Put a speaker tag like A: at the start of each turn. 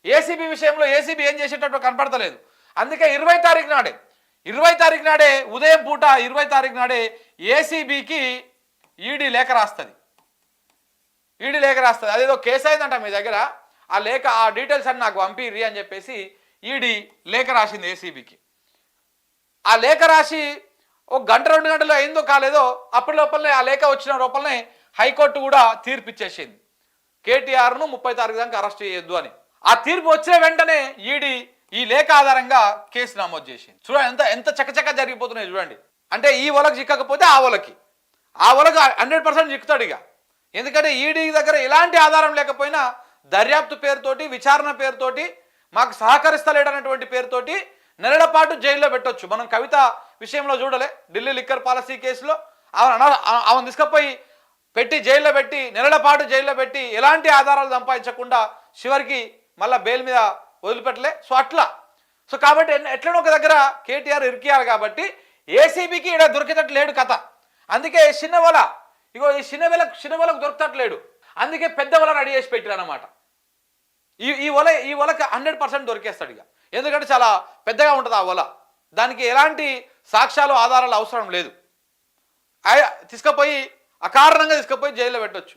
A: ACB విషయంలో ACB ఏం చేసేటట్టు కనపడతలేదు. అందుకే 20 తారీఖు నాడే ఉదయం పూట 20 తారీఖు నాడే ఏసీబీకి ఈడీ లేఖ రాస్తుంది. అదేదో కేసు అయిందంట మీ దగ్గర, ఆ లేఖ ఆ డీటెయిల్స్ అన్ని నాకు పంపిర్రి అని చెప్పేసి ఈడీ లేఖ రాసింది ఏసీబీకి. ఆ లేఖ రాసి ఒక గంట 2 గంటలు అయిందో కాలేదో అప్పటి లోపలనే ఆ లేఖ వచ్చిన లోపలనే హైకోర్టు కూడా తీర్పు ఇచ్చేసింది, కేటీఆర్ను 30 తారీఖు దాకా అరెస్ట్ చేయొద్దు అని. ఆ తీర్పు వచ్చిన వెంటనే ఈడీ ఈ లేఖ ఆధారంగా కేసు నమోదు చేసింది. చూడండి ఎంత ఎంత చకచక జరిగిపోతున్నాయి చూడండి. అంటే ఈ ఒలకు చిక్కకపోతే ఆ ఒలకు 100% చిక్కుతాడు ఇక. ఎందుకంటే ఈడీ దగ్గర ఎలాంటి ఆధారం లేకపోయినా దర్యాప్తు పేరుతోటి, విచారణ పేరుతోటి, మాకు సహకరిస్తలేడన్నటువంటి పేరుతోటి నెలల పాటు జైల్లో పెట్టొచ్చు. మనం కవిత విషయంలో చూడలే, ఢిల్లీ లిక్కర్ పాలసీ కేసులో ఆమెను తీసుకుపోయి జైల్లో పెట్టి నెలల పాటు జైల్లో పెట్టి ఎలాంటి ఆధారాలు సంపాదించకుండా చివరికి మళ్ళీ బెయిల్ మీద వదిలిపెట్టలే. సో కాబట్టి ఎట్లనో ఒక దగ్గర కేటీఆర్ ఇరికియాలి కాబట్టి ఏసీబీకి ఇక్కడ దొరికేటట్టు లేడు కథ. అందుకే చిన్నవల ఇగో ఈ చిన్నవలకు దొరికేటట్లేడు. అందుకే పెద్ద వల రెడీ చేసి పెట్టారు అన్నమాట. ఈ వలకు 100% దొరికేస్తాడు ఇక. ఎందుకంటే చాలా పెద్దగా ఉంటుంది ఆ వల, దానికి ఎలాంటి సాక్ష్యాలు ఆధారాలు అవసరం లేదు. తీసుకుపోయి అకారణంగా తీసుకుపోయి జైల్లో పెట్టొచ్చు.